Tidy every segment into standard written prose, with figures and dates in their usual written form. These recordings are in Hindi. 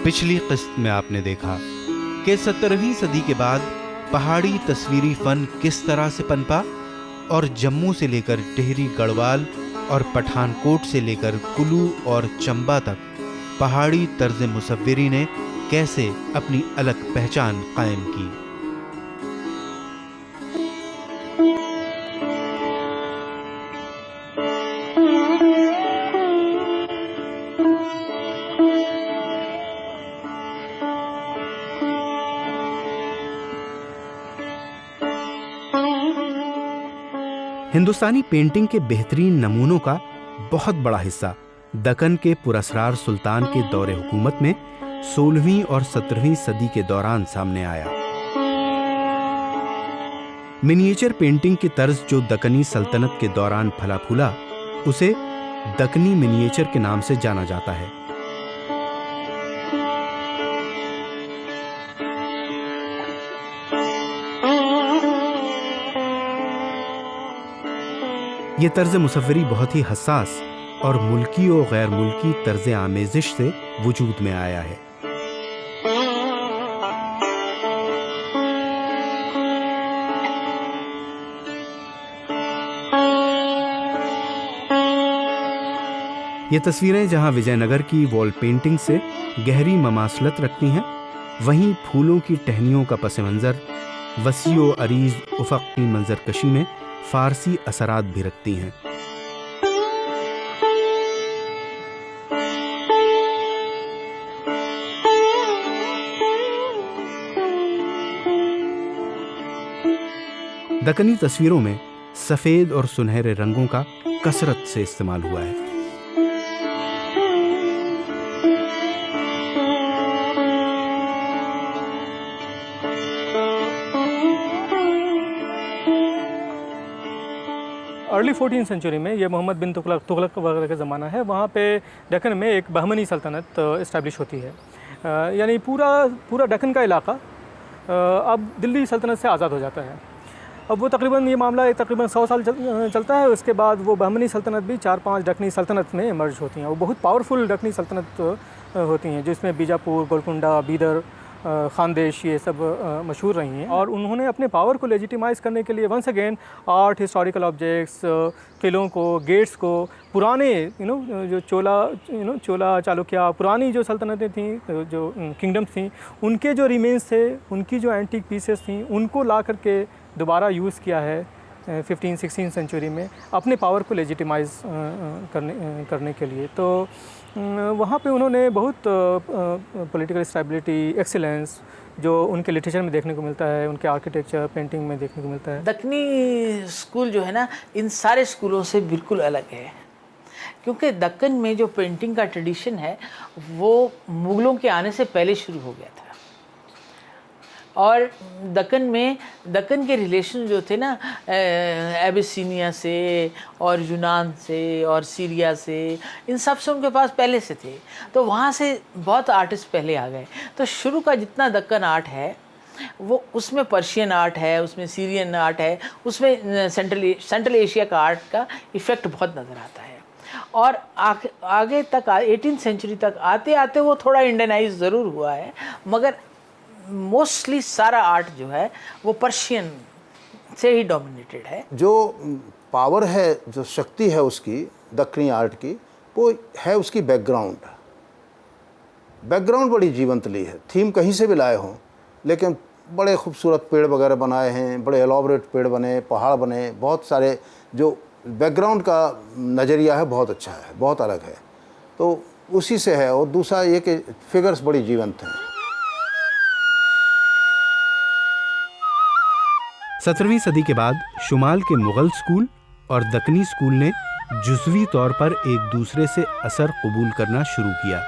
पिछली किस्त में आपने देखा कि 17वीं सदी के बाद पहाड़ी तस्वीरी फन किस तरह से पनपा और जम्मू से लेकर टिहरी गढ़वाल और पठानकोट से लेकर कुल्लू और चंबा तक पहाड़ी तर्ज मुसव्विरी ने कैसे अपनी अलग पहचान कायम की। हिंदुस्तानी पेंटिंग के बेहतरीन नमूनों का बहुत बड़ा हिस्सा दक्कन के पुरस्कार सुल्तान के दौरे हुकूमत में 16वीं और 17वीं सदी के दौरान सामने आया। मिनिएचर पेंटिंग की तर्ज जो दक्कनी सल्तनत के दौरान फला फूला, उसे दक्कनी मिनिएचर के नाम से जाना जाता है। ये तर्ज मुसव्वरी बहुत ही हसास और मुल्की और गैर मुल्की तर्ज आमेजिश से वजूद में आया है। ये तस्वीरें जहां विजयनगर की वॉल पेंटिंग से गहरी ममासलत रखती हैं, वहीं फूलों की टहनियों का पस मंजर वसीओ अरीज उफ़क़ की मंजरकशी में फारसी असरात भी रखती हैं। दक्कनी तस्वीरों में सफेद और सुनहरे रंगों का कसरत से इस्तेमाल हुआ है। अर्ली 14th सेंचुरी में ये मोहम्मद बिन तुगलक वगैरह का ज़माना है। वहाँ पे दक्कन में एक बहमनी सल्तनत इस्टेब्लिश होती है, यानी पूरा दक्कन का इलाका अब दिल्ली सल्तनत से आज़ाद हो जाता है। अब वो ये मामला तकरीबन 100 साल चलता है। उसके बाद वो बहमनी सल्तनत भी 4-5 दक्कनी सल्तनत में मर्ज होती हैं। वो बहुत पावरफुल दक्कनी सल्तनत होती हैं, जिसमें बीजापुर, गोलकुंडा, बीदर, खानदेश ये सब मशहूर रही हैं। और उन्होंने अपने पावर को लेजिटिमाइज़ करने के लिए once again art, historical objects, किलों को, गेट्स को, पुराने जो चोला चालुक्य पुरानी जो सल्तनतें थीं, जो किंगडम्स थीं, उनके जो रिमेन्स थे, उनकी जो एंटीक पीसेस थीं, उनको ला करके दोबारा यूज़ किया है 15th-16th सेंचुरी में अपने पावर को लेजिटिमाइज़ करने के लिए। तो वहाँ पे उन्होंने बहुत पॉलिटिकल स्टेबिलिटी, एक्सीलेंस जो उनके लिटरेचर में देखने को मिलता है, उनके आर्किटेक्चर, पेंटिंग में देखने को मिलता है। दक्कनी स्कूल जो है ना, इन सारे स्कूलों से बिल्कुल अलग है, क्योंकि दक्कन में जो पेंटिंग का ट्रेडिशन है वो मुग़लों के आने से पहले शुरू हो गया था। और दक्कन के रिलेशन जो थे ना एबिसिनिया से और यूनान से और सीरिया से, इन सब से उनके पास पहले से थे। तो वहाँ से बहुत आर्टिस्ट पहले आ गए। तो शुरू का जितना दक्कन आर्ट है वो, उसमें पर्शियन आर्ट है, उसमें सीरियन आर्ट है, उसमें सेंट्रल एशिया का आर्ट का इफ़ेक्ट बहुत नज़र आता है। और आगे तक 18th सेंचुरी तक आते आते वो थोड़ा इंडियनाइज ज़रूर हुआ है, मगर मोस्टली सारा आर्ट जो है वो पर्शियन से ही डोमिनेटेड है। जो पावर है, जो शक्ति है उसकी दक्कनी आर्ट की, वो है उसकी बैकग्राउंड बड़ी जीवंत ली है। थीम कहीं से भी लाए हों, लेकिन बड़े खूबसूरत पेड़ वगैरह बनाए हैं, बड़े एलॉबरेट पेड़ बने, पहाड़ बने, बहुत सारे जो बैकग्राउंड का नज़रिया है बहुत अच्छा है, बहुत अलग है। तो उसी से है। और दूसरा ये कि फिगर्स बड़ी जीवंत हैं। 17वीं सदी के बाद शुमाल के मुगल स्कूल और दक्कनी स्कूल ने जुज़वी तौर पर एक दूसरे से असर कबूल करना शुरू किया।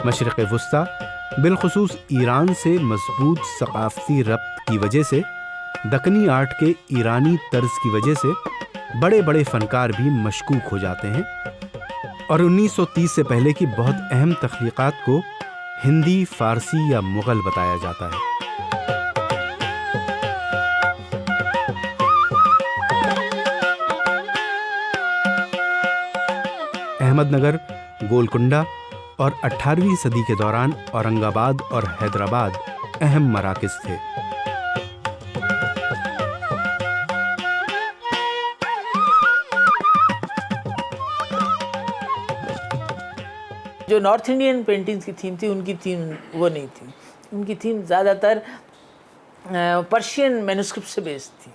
मशरिक़ वुस्ता बिलखुसूस ईरान से मजबूत सकाफ़ती रब्त की वजह से दक्कनी आर्ट के ईरानी तर्ज की वजह से बड़े बड़े फ़नकार भी मशकूक हो जाते हैं और 1930 से पहले की बहुत अहम तख्लीक़ात को हिंदी, फ़ारसी या मुग़ल बताया जाता है। अहमदनगर, गोलकुंडा और 18वीं सदी के दौरान औरंगाबाद और हैदराबाद अहम मराकज़ थे। जो नॉर्थ इंडियन पेंटिंग्स की थीम थी, उनकी थीम वो नहीं थी। उनकी थीम ज़्यादातर पर्शियन मैन्युस्क्रिप्ट से बेस्ड थी,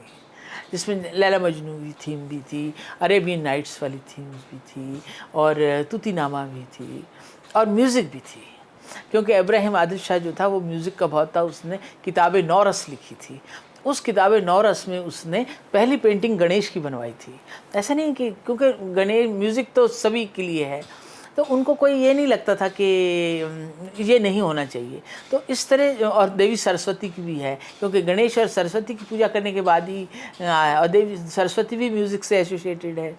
जिसमें लैला मजनू की थीम भी थी, अरेबियन नाइट्स वाली थीम्स भी थी, और तूतीनामा भी थी, और म्यूज़िक भी थी। क्योंकि इब्राहिम आदिल शाह जो था वो म्यूज़िक का बहुत था। उसने किताब नौरस लिखी थी। उस किताब नौरस में उसने पहली पेंटिंग गणेश की बनवाई थी। ऐसा नहीं कि क्योंकि गणेश म्यूज़िक तो सभी के लिए है, तो उनको कोई ये नहीं लगता था कि ये नहीं होना चाहिए। तो इस तरह, और देवी सरस्वती की भी है, क्योंकि गणेश और सरस्वती की पूजा करने के बाद ही और देवी सरस्वती भी म्यूज़िक से एसोसिएटेड है।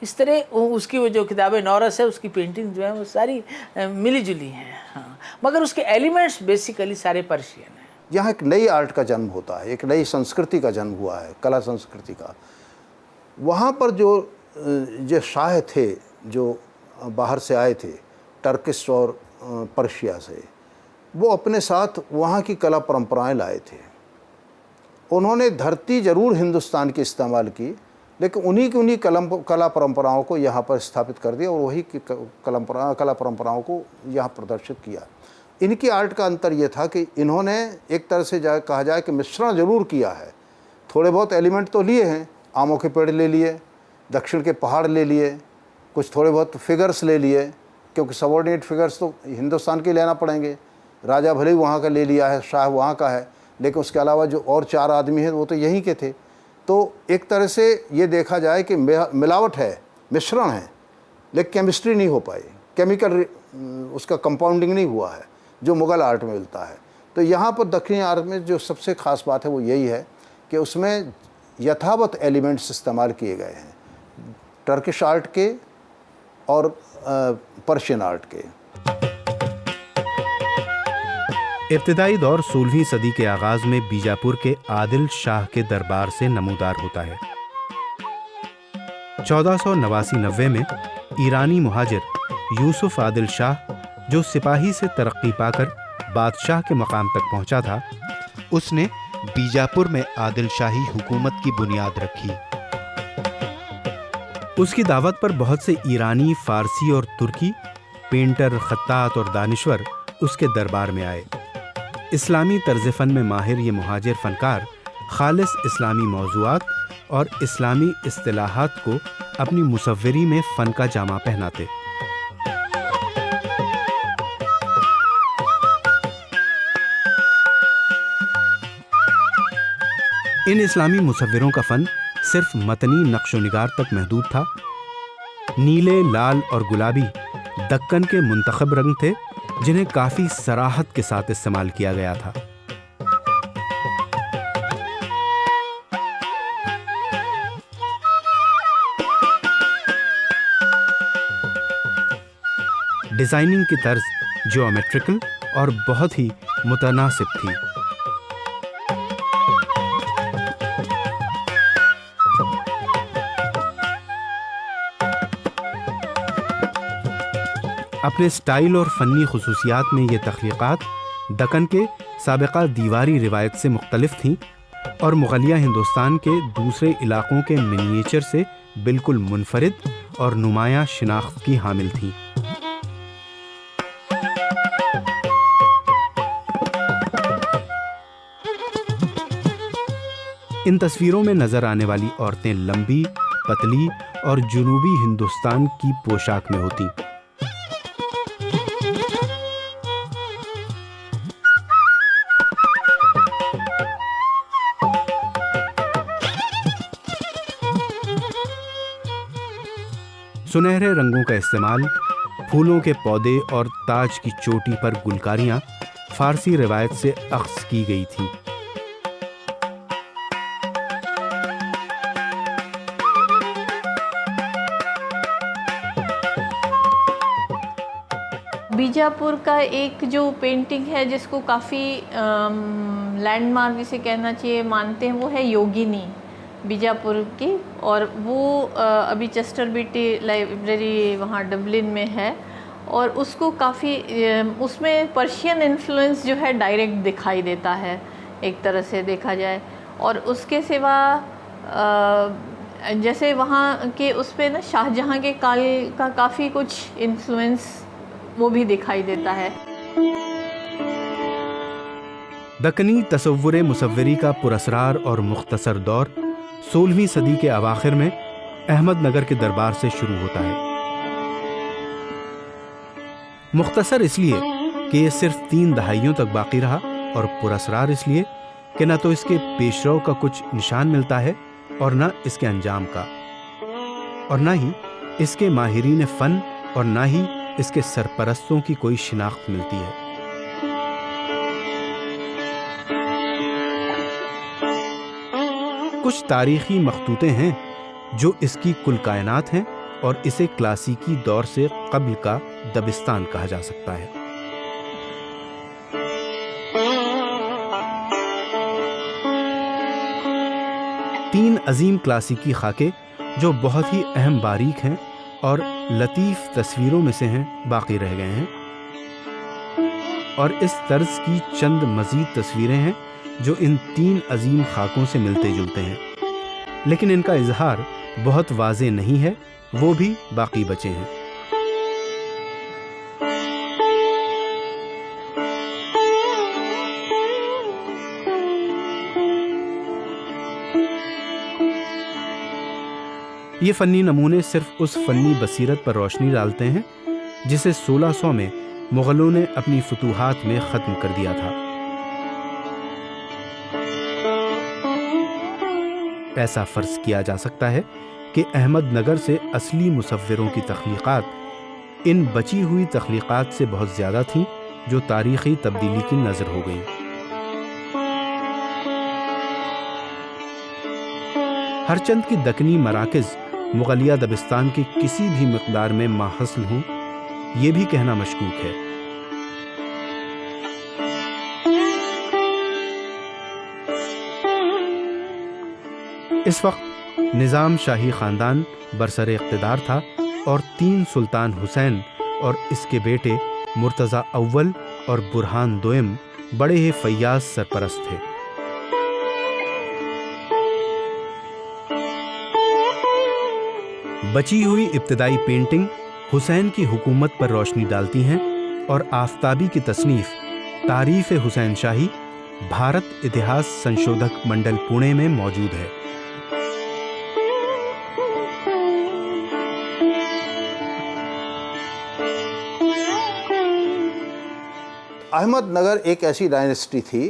इस तरह उसकी वो जो किताब नौरस है, उसकी पेंटिंग जो है वो सारी मिली जुली हैं। हाँ, मगर उसके एलिमेंट्स बेसिकली सारे पर्शियन हैं। यहाँ एक नई आर्ट का जन्म होता है, एक नई संस्कृति का जन्म हुआ है, कला संस्कृति का। वहाँ पर जो शाह थे, जो बाहर से आए थे, टर्किश और पर्शिया से, वो अपने साथ वहाँ की कला परंपराएं लाए थे। उन्होंने धरती ज़रूर हिंदुस्तान की इस्तेमाल की, लेकिन उन्हीं कला परंपराओं को यहाँ पर स्थापित कर दिया और वही कला परंपराओं को यहाँ प्रदर्शित किया। इनकी आर्ट का अंतर ये था कि इन्होंने एक तरह से कहा जाए कि मिश्रण ज़रूर किया है। थोड़े बहुत एलिमेंट तो लिए हैं, आमों के पेड़ ले लिए, दक्षिण के पहाड़ ले लिए, कुछ थोड़े बहुत फिगर्स ले लिए, क्योंकि सबॉर्डिनेट फिगर्स तो हिंदुस्तान के लेना पड़ेंगे। राजा भले ही वहाँ का ले लिया है, शाह वहाँ का है, लेकिन उसके अलावा जो और 4 आदमी हैं वो तो यहीं के थे। तो एक तरह से ये देखा जाए कि मिलावट है, मिश्रण है, लेकिन केमिस्ट्री नहीं हो पाई, केमिकल उसका कंपाउंडिंग नहीं हुआ है जो मुग़ल आर्ट में मिलता है। तो यहाँ पर दक्षिणी आर्ट में जो सबसे ख़ास बात है वो यही है कि उसमें यथावत एलिमेंट्स इस्तेमाल किए गए हैं, टर्किश आर्ट के और पर्शियन आर्ट के। इब्तिदाई दौर 16वीं सदी के आगाज में बीजापुर के आदिल शाह के दरबार से नमूदार होता है। 1489-90 में ईरानी मुहाजिर यूसुफ आदिल शाह, जो सिपाही से तरक्की पाकर बादशाह के मकाम तक पहुंचा था, उसने बीजापुर में आदिल शाही हुकूमत की बुनियाद रखी। उसकी दावत पर बहुत से ईरानी, फारसी और तुर्की पेंटर, खत्तात और दानिश्वर उसके दरबार में आए। इस्लामी तर्ज फ़न में माहिर ये मुहाजिर फ़नकार खालिस इस्लामी मौज़ूआत और इस्लामी इस्तिलाहात को अपनी मुसव्वरी में फ़न का जामा पहनाते। इन इस्लामी मुसव्विरों का फ़न सिर्फ मतनी नक्शो निगार तक महदूद था। नीले, लाल और गुलाबी दक्कन के मुंतखब रंग थे, जिन्हें काफ़ी सराहत के साथ इस्तेमाल किया गया था। डिज़ाइनिंग की तर्ज ज्योमेट्रिकल और बहुत ही मुतनासिब थी। अपने स्टाइल और फ़नी खुसूसियात में ये तख्लीक़ात दक्कन के साबिक़ा दीवारी रिवायत से मुख्तलिफ थीं और मुग़लिया हिंदुस्तान के दूसरे इलाक़ों के मिनिएचर से बिल्कुल मुनफरिद और नुमायाँ शिनाख्त की हामिल थीं। इन तस्वीरों में नज़र आने वाली औरतें लंबी, पतली और जुनूबी हिंदुस्तान की पोशाक में होती। सुनहरे रंगों का इस्तेमाल, फूलों के पौधे और ताज की चोटी पर गुलकारियां फारसी रिवायत से अख्ज़ की गई थीं। बीजापुर का एक जो पेंटिंग है जिसको काफ़ी लैंडमार्क जिसे कहना चाहिए मानते हैं, वो है योगिनी। बीजापुर की, और वो अभी चेस्टर बीटी लाइब्रेरी वहाँ डबलिन में है, और उसको काफ़ी उसमें पर्शियन इन्फ्लुएंस जो है डायरेक्ट दिखाई देता है एक तरह से देखा जाए। और उसके सिवा जैसे वहाँ के उस पे ना शाहजहाँ के काल का काफ़ी कुछ इन्फ्लुएंस वो भी दिखाई देता है। दक्कनी तसव्वुर मुसव्वरी का पुरअसरार और मुख्तसर दौर 16वीं सदी के अवाखिर में अहमदनगर के दरबार से शुरू होता है। मुख्तसर इसलिए कि यह सिर्फ 3 दहाइयों तक बाकी रहा, और पुरअसरार इसलिए कि न तो इसके पेशरव का कुछ निशान मिलता है और न इसके अंजाम का, और न ही इसके माहिरीन फ़न और न ही इसके सरपरस्तों की कोई शिनाख्त मिलती है। कुछ तारीखी मखतूतें हैं जो इसकी कुल कायनात हैं, और इसे क्लासिकी दौर से कब्ल का दबिस्तान कहा जा सकता है। तीन अजीम क्लासिकी खाके जो बहुत ही अहम बारीक हैं और लतीफ़ तस्वीरों में से हैं, बाकी रह गए हैं, और इस तर्ज की चंद मज़ीद तस्वीरें हैं जो इन 3 अजीम खाकों से मिलते जुलते हैं, लेकिन इनका इजहार बहुत वाज़े नहीं है, वो भी बाकी बचे हैं। ये फ़न्नी नमूने सिर्फ उस फ़न्नी बसीरत पर रोशनी डालते हैं जिसे 1600 में मुग़लों ने अपनी फतूहात में ख़त्म कर दिया था। ऐसा फ़र्ज़ किया जा सकता है कि अहमदनगर से असली मुसव्विरों की तख्लीक़ात इन बची हुई तख्लीक़ात से बहुत ज़्यादा थीं जो तारीख़ी तब्दीली की नज़र हो गईं। हरचंद की दक्कनी मराकिज़ मुग़लिया दबिस्तान के किसी भी मिक़दार में माहसल हों, ये भी कहना मशकूक है। इस वक्त निज़ाम शाही ख़ानदान बरसर इक़्तिदार था, और 3 सुल्तान हुसैन और इसके बेटे मुर्तज़ा अव्वल और बुरहान दोयम बड़े ही फ़य्याज़ सरपरस्त थे। बची हुई इब्तिदाई पेंटिंग हुसैन की हुकूमत पर रोशनी डालती हैं, और आफ़ताबी की तसनीफ़ तारीफ़ हुसैन शाही भारत इतिहास संशोधक मंडल पुणे में मौजूद है। अहमदनगर एक ऐसी डायनेस्टी थी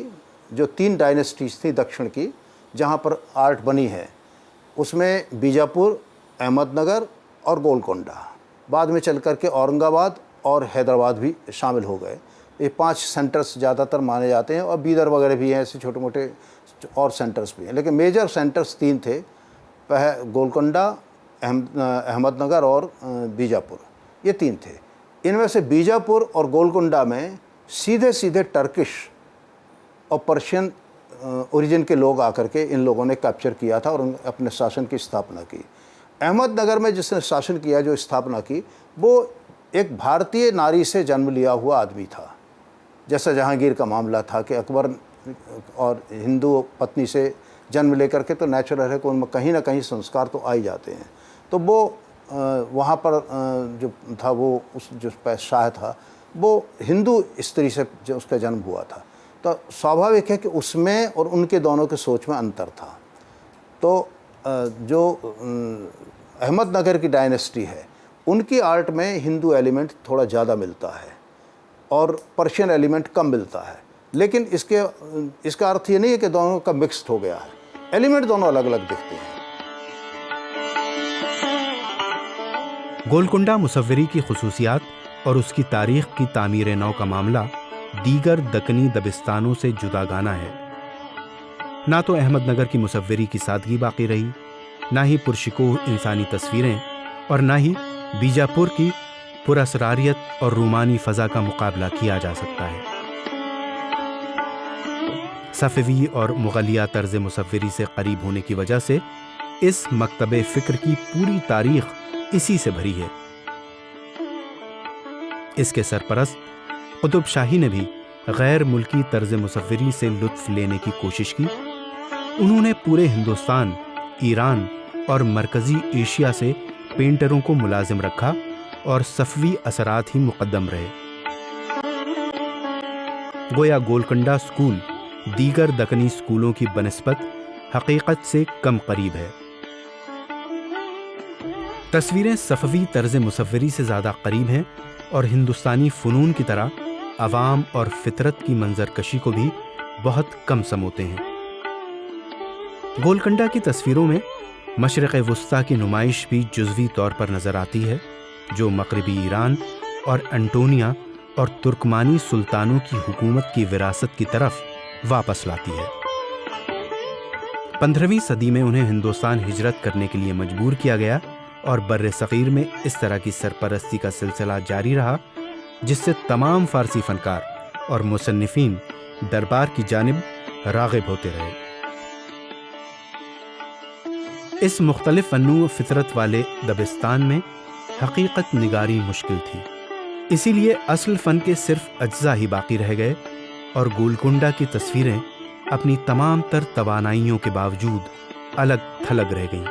जो 3 डायनेस्टीज थी दक्षिण की, जहाँ पर आर्ट बनी है। उसमें बीजापुर, अहमदनगर और गोलकोंडा, बाद में चल कर के औरंगाबाद और हैदराबाद भी शामिल हो गए। ये 5 सेंटर्स ज़्यादातर माने जाते हैं, और बीदर वगैरह भी हैं, ऐसे छोटे मोटे और सेंटर्स भी हैं, लेकिन मेजर सेंटर्स 3 थे, गोलकोंडा, अहमदनगर और बीजापुर, ये 3 थे। इनमें से बीजापुर और गोलकोंडा में सीधे सीधे टर्किश और पर्शियन ओरिजिन के लोग आकर के इन लोगों ने कैप्चर किया था और अपने शासन की स्थापना की। अहमदनगर में जिसने शासन किया, जो स्थापना की, वो एक भारतीय नारी से जन्म लिया हुआ आदमी था। जैसा जहांगीर का मामला था कि अकबर और हिंदू पत्नी से जन्म लेकर के, तो नेचुरल है कि उनमें कहीं ना कहीं संस्कार तो आ ही जाते हैं। तो वो वहाँ पर जो था, वो उस जो शाह था, वो हिंदू स्त्री से जो उसका जन्म हुआ था, तो स्वाभाविक है कि उसमें और उनके दोनों के सोच में अंतर था। तो जो अहमदनगर की डायनेस्टी है, उनकी आर्ट में हिंदू एलिमेंट थोड़ा ज़्यादा मिलता है और पर्शियन एलिमेंट कम मिलता है, लेकिन इसका अर्थ ये नहीं है कि दोनों का मिक्स्ड हो गया है। एलिमेंट दोनों अलग अलग दिखते हैं। गोलकुंडा मुसव्वरी की खुसूसियात और उसकी तारीख की तामीर नौ का मामला दीगर दक्कनी दबिस्तानों से जुदागाना है। ना तो अहमदनगर की मुसव्वरी की सादगी बाकी रही, ना ही पुरशिकोह इंसानी तस्वीरें, और ना ही बीजापुर की पुरअसरारियत और रूमानी फ़ज़ा का मुकाबला किया जा सकता है। सफ़वी और मुग़लिया तर्ज़ मुसव्विरी से करीब होने की वजह से इस मकतबे फ़िक्र की पूरी तारीख़ इसी से भरी है। इसके सरपरस्त कुतुब शाही ने भी गैर मुल्की तर्ज़ मुसव्विरी से लुत्फ़ लेने की कोशिश की। उन्होंने पूरे हिंदुस्तान, ईरान और मरकज़ी एशिया से पेंटरों को मुलाजिम रखा और सफ़वी असरात ही मुक़द्दम रहे। गोया गोलकुंडा स्कूल दीगर दक्कनी स्कूलों की बनिस्बत हकीकत से कम करीब है। तस्वीरें सफ़वी तर्ज़ मुसव्विरी से ज़्यादा करीब हैं और हिंदुस्तानी फ़नून की तरह अवाम और फितरत की मंजरकशी को भी बहुत कम समोते हैं। गोलकुंडा की तस्वीरों में मशरिक़ वुस्ता की नुमाइश भी जुज़वी तौर पर नज़र आती है, जो मग़रिबी ईरान और अंटोनिया और तुर्कमानी सुल्तानों की हुकूमत की विरासत की तरफ वापस लाती है। 15वीं सदी में उन्हें हिंदुस्तान हिजरत करने के लिए मजबूर किया गया और बर्रे सग़ीर में इस तरह की सरपरस्ती का सिलसिला जारी रहा, जिससे तमाम फ़ारसी फ़नकार और मुसन्निफ़ीन दरबार की जानिब राग़िब होते रहे। इस मुख्तलिफ फ़न्नु फ़ितरत वाले दबिस्तान में हकीकत निगारी मुश्किल थी, इसीलिए असल फ़न के सिर्फ अज्जा ही बाकी रह गए और गोलकुंडा की तस्वीरें अपनी तमाम तर तवानाइयों के बावजूद अलग थलग रह गईं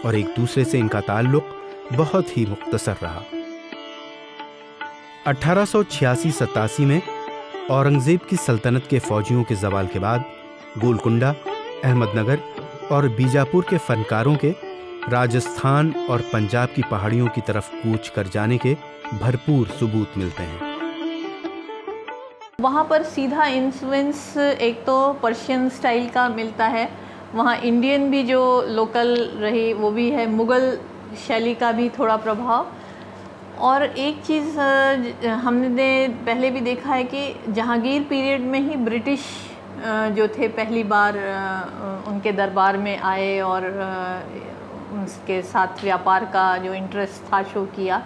और एक दूसरे से इनका ताल्लुक़ बहुत ही मुख्तसर रहा। 1886-87 में औरंगज़ेब की सल्तनत के फ़ौजियों के ज़वाल के बाद गोलकुंडा, अहमदनगर और बीजापुर के फ़नकारों के राजस्थान और पंजाब की पहाड़ियों की तरफ कूच कर जाने के भरपूर सबूत मिलते हैं। वहाँ पर सीधा इन्फ्लुएंस एक तो पर्शियन स्टाइल का मिलता है, वहाँ इंडियन भी जो लोकल रही वो भी है, मुग़ल शैली का भी थोड़ा प्रभाव। और एक चीज़ हमने पहले भी देखा है कि जहांगीर पीरियड में ही ब्रिटिश जो थे पहली बार उनके दरबार में आए और उनके साथ व्यापार का जो इंटरेस्ट था शो किया।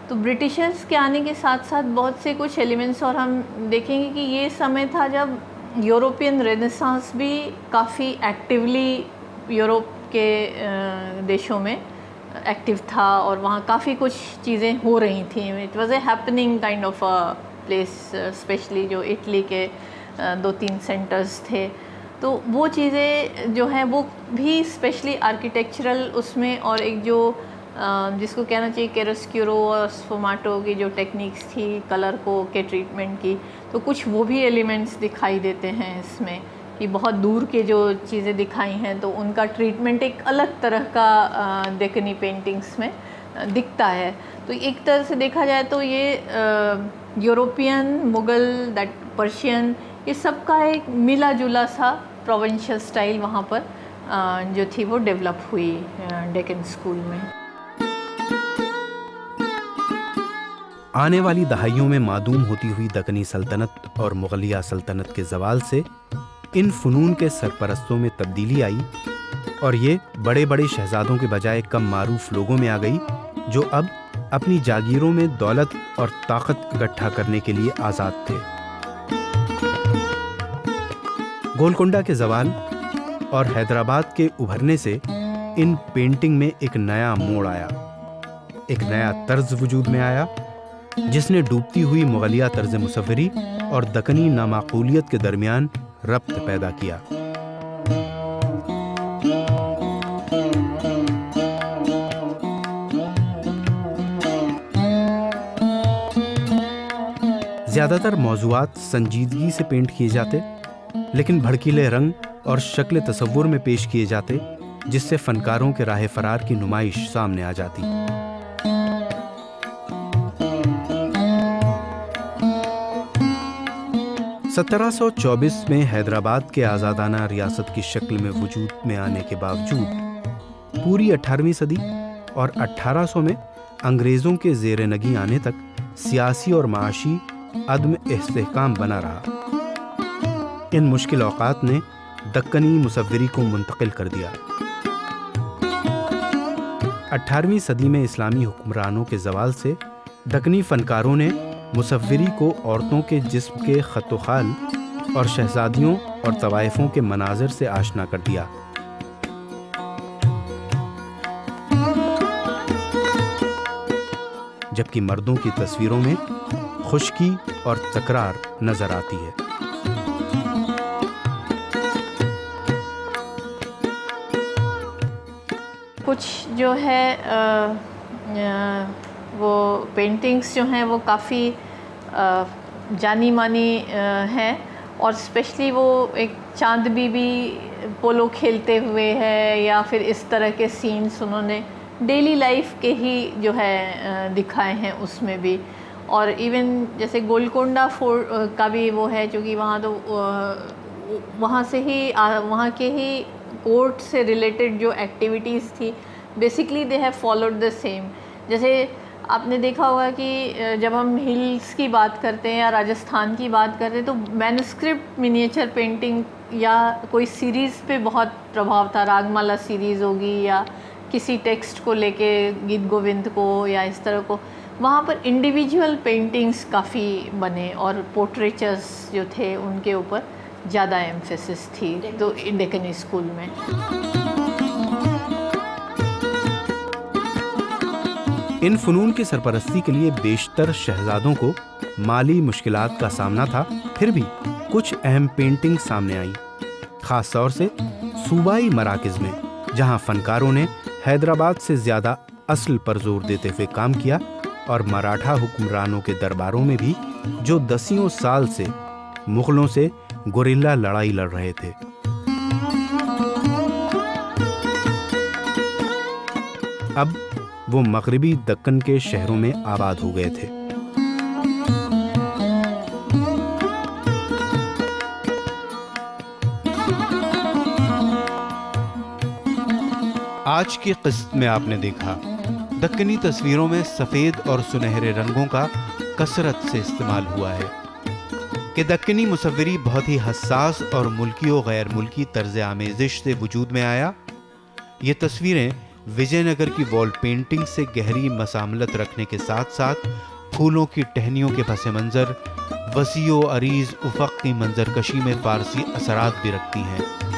तो ब्रिटिशर्स के आने के साथ साथ बहुत से कुछ एलिमेंट्स, और हम देखेंगे कि ये समय था जब यूरोपियन रेनेसांस भी काफ़ी एक्टिवली यूरोप के देशों में एक्टिव था और वहाँ काफ़ी कुछ चीज़ें हो रही थी। It was a happening kind of a place, specially जो इटली के 2-3 सेंटर्स थे। तो वो चीज़ें जो हैं वो भी स्पेशली आर्किटेक्चरल उसमें, और एक जो जिसको कहना चाहिए कैरोस्क्यूरो और स्फुमाटो की जो टेक्निक्स थी कलर को के ट्रीटमेंट की, तो कुछ वो भी एलिमेंट्स दिखाई देते हैं इसमें कि बहुत दूर के जो चीज़ें दिखाई हैं तो उनका ट्रीटमेंट एक अलग तरह का डेक्कनी पेंटिंग्स में दिखता है। तो एक तरह से देखा जाए तो ये यूरोपियन, मुग़ल, दैट पर्शियन, ये सब का एक मिला जुला सा प्रोविंशियल स्टाइल वहाँ पर जो थी वो डेवलप हुई डेक्कन स्कूल में। आने वाली दहाइयों में मादूम होती हुई दक्कनी सल्तनत और मुग़लिया सल्तनत के ज़वाल से इन फ़नून के सरपरस्तों में तब्दीली आई और ये बड़े बड़े शहज़ादों के बजाय कम मारूफ लोगों में आ गई, जो अब अपनी जागीरों में दौलत और ताकत इकट्ठा करने के लिए आज़ाद थे। गोलकुंडा के ज़वाल और हैदराबाद के उभरने से इन पेंटिंग में एक नया मोड़ आया, एक नया तर्ज वजूद में आया, जिसने डूबती हुई मुग़लिया तर्ज मुसव्विरी और दक्कनी नामाकूलियत के दरमियान रब्त पैदा किया। ज़्यादातर मौज़ूआत संजीदगी से पेंट किए जाते, लेकिन भड़कीले रंग और शक्ल तसव्वुर में पेश किए जाते, जिससे फ़नकारों के राह फरार की नुमाइश सामने आ जाती। (1724) में हैदराबाद के आज़ादाना रियासत की शक्ल में वजूद में आने के बावजूद पूरी 18वीं सदी और 1800 में अंग्रेज़ों के ज़ेर नगी आने तक सियासी और माशी अदम इस्तेहकाम बना रहा। इन मुश्किल औक़ात ने दक्कनी मुसव्विरी को मुंतकिल कर दिया। 18वीं सदी में इस्लामी हुक्मरानों के ज़वाल से दक्कनी फ़नकारों ने मुसव्विरी को औरतों के जिस्म के ख़त्तो-ख़ाल और शहजादियों और तवाइफों के मनाजिर से आशना कर दिया। जबकि मर्दों की तस्वीरों में खुश्की और तकरार नजर आती है। कुछ जो है वो पेंटिंग्स जो हैं वो काफ़ी जानी मानी हैं, और स्पेशली वो एक चांद बीबी पोलो खेलते हुए है, या फिर इस तरह के सीन्स उन्होंने डेली लाइफ के ही जो है दिखाए हैं उसमें भी। और इवन जैसे गोलकोंडा फोर्ट का भी वो है, क्योंकि वहाँ तो वहाँ से ही वहाँ के ही कोर्ट से रिलेटेड जो एक्टिविटीज़ थी basically they have followed the same. जैसे आपने देखा होगा कि जब हम हिल्स की बात करते हैं या राजस्थान की बात करते हैं तो मैन्युस्क्रिप्ट मिनिएचर पेंटिंग या कोई सीरीज़ पे बहुत प्रभाव था। रागमाला सीरीज़ होगी या किसी टेक्स्ट को लेके गीत गोविंद को या इस तरह को, वहाँ पर इंडिविजुअल पेंटिंग्स काफ़ी बने और पोर्ट्रेचर्स जो थे उनके ऊपर ज़्यादा एम्फेसिस थी तो डेक्कन स्कूल में। इन फनून की सरपरस्ती के लिए बेशतर शहजादों को माली मुश्किलात का सामना था, फिर भी कुछ अहम पेंटिंग सामने आई, खास तौर से सूबाई मराकज़ में, जहां फनकारों ने हैदराबाद से ज़्यादा असल पर जोर देते हुए काम किया और मराठा हुक्मरानों के दरबारों में भी, जो दसियों साल से मुगलों से गुरिल्ला लड़ाई लड़ रहे थे। अब वो मगरिबी दक्कन के शहरों में आबाद हो गए थे। आज की किस्त में आपने देखा दक्कनी तस्वीरों में सफ़ेद और सुनहरे रंगों का कसरत से इस्तेमाल हुआ है कि दक्कनी मुसव्विरी बहुत ही हसास और मुल्की और गैर मुल्की तर्ज आमेज़िश से वजूद में आया। ये तस्वीरें विजयनगर की वॉल पेंटिंग से गहरी मसामलत रखने के साथ साथ फूलों की टहनियों के पस मंज़र, वसीओ अरीज़ उफ़क़ की मंजरकशी में फ़ारसी असरात भी रखती हैं।